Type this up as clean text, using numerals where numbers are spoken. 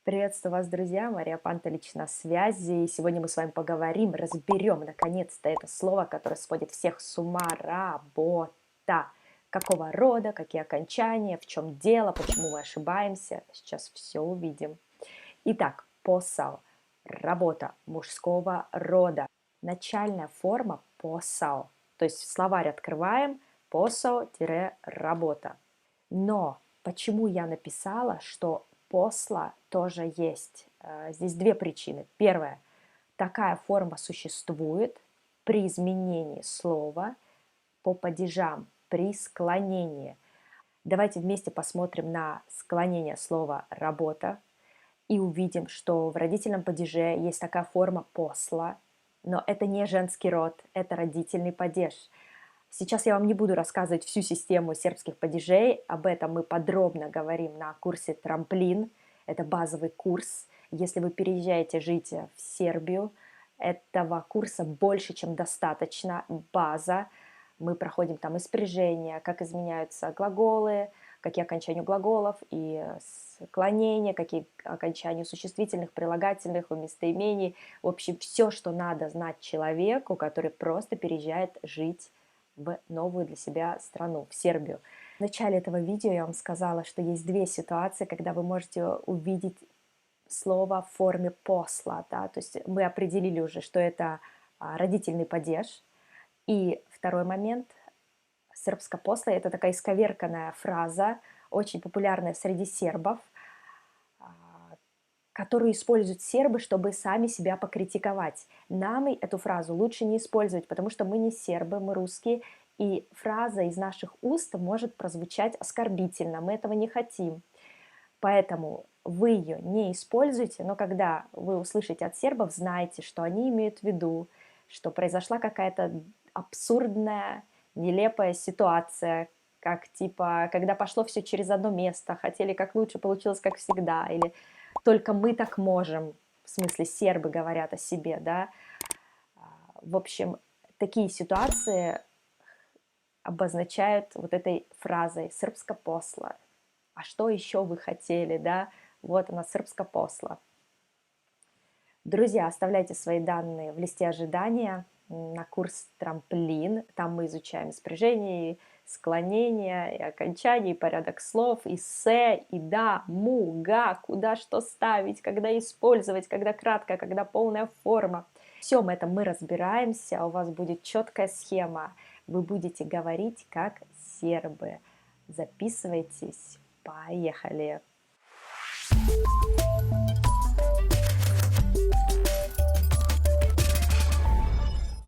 Приветствую вас, друзья! Мария Пантелич на связи. И сегодня мы с вами поговорим, разберем наконец-то это слово, которое сводит всех с ума — работа. Какого рода, какие окончания, в чем дело, почему мы ошибаемся. Сейчас все увидим. Итак, посал — работа мужского рода. Начальная форма посал. То есть словарь открываем, посал-работа. Но почему я написала, что посла тоже есть? Здесь две причины. Первая. Такая форма существует при изменении слова по падежам, при склонении. Давайте вместе посмотрим на склонение слова «работа» и увидим, что в родительном падеже есть такая форма посла, но это не женский род, это родительный падеж. Сейчас я вам не буду рассказывать всю систему сербских падежей, об этом мы подробно говорим на курсе «Трамплин». Это базовый курс. Если вы переезжаете жить в Сербию, этого курса больше, чем достаточно. База. Мы проходим там и спряжение, как изменяются глаголы, какие окончания глаголов и склонения, какие окончания существительных, прилагательных, местоимений. В общем, все, что надо знать человеку, который просто переезжает жить в новую для себя страну, в Сербию. В начале этого видео я вам сказала, что есть две ситуации, когда вы можете увидеть слово в форме посла. Да? То есть мы определили уже, что это родительный падеж. И второй момент. Српска-посла — это такая исковерканная фраза, очень популярная среди сербов, которую используют сербы, чтобы сами себя покритиковать. Нам эту фразу лучше не использовать, потому что мы не сербы, мы русские, и фраза из наших уст может прозвучать оскорбительно, мы этого не хотим. Поэтому вы ее не используйте, но когда вы услышите от сербов, знайте, что они имеют в виду, что произошла какая-то абсурдная, нелепая ситуация, как типа, когда пошло все через одно место, хотели как лучше, получилось как всегда, или только мы так можем, в смысле сербы говорят о себе, да. В общем, такие ситуации обозначают вот этой фразой «српска посла». А что еще вы хотели, да? Вот она, српска посла. Друзья, оставляйте свои данные в листе ожидания на курс «Трамплин». Там мы изучаем спряжение, склонение, и окончание, и порядок слов, и «се», и «да», «му», «га», куда что ставить, когда использовать, когда краткая, когда полная форма. Всем этом мы разбираемся, у вас будет четкая схема, вы будете говорить как сербы. Записывайтесь, поехали!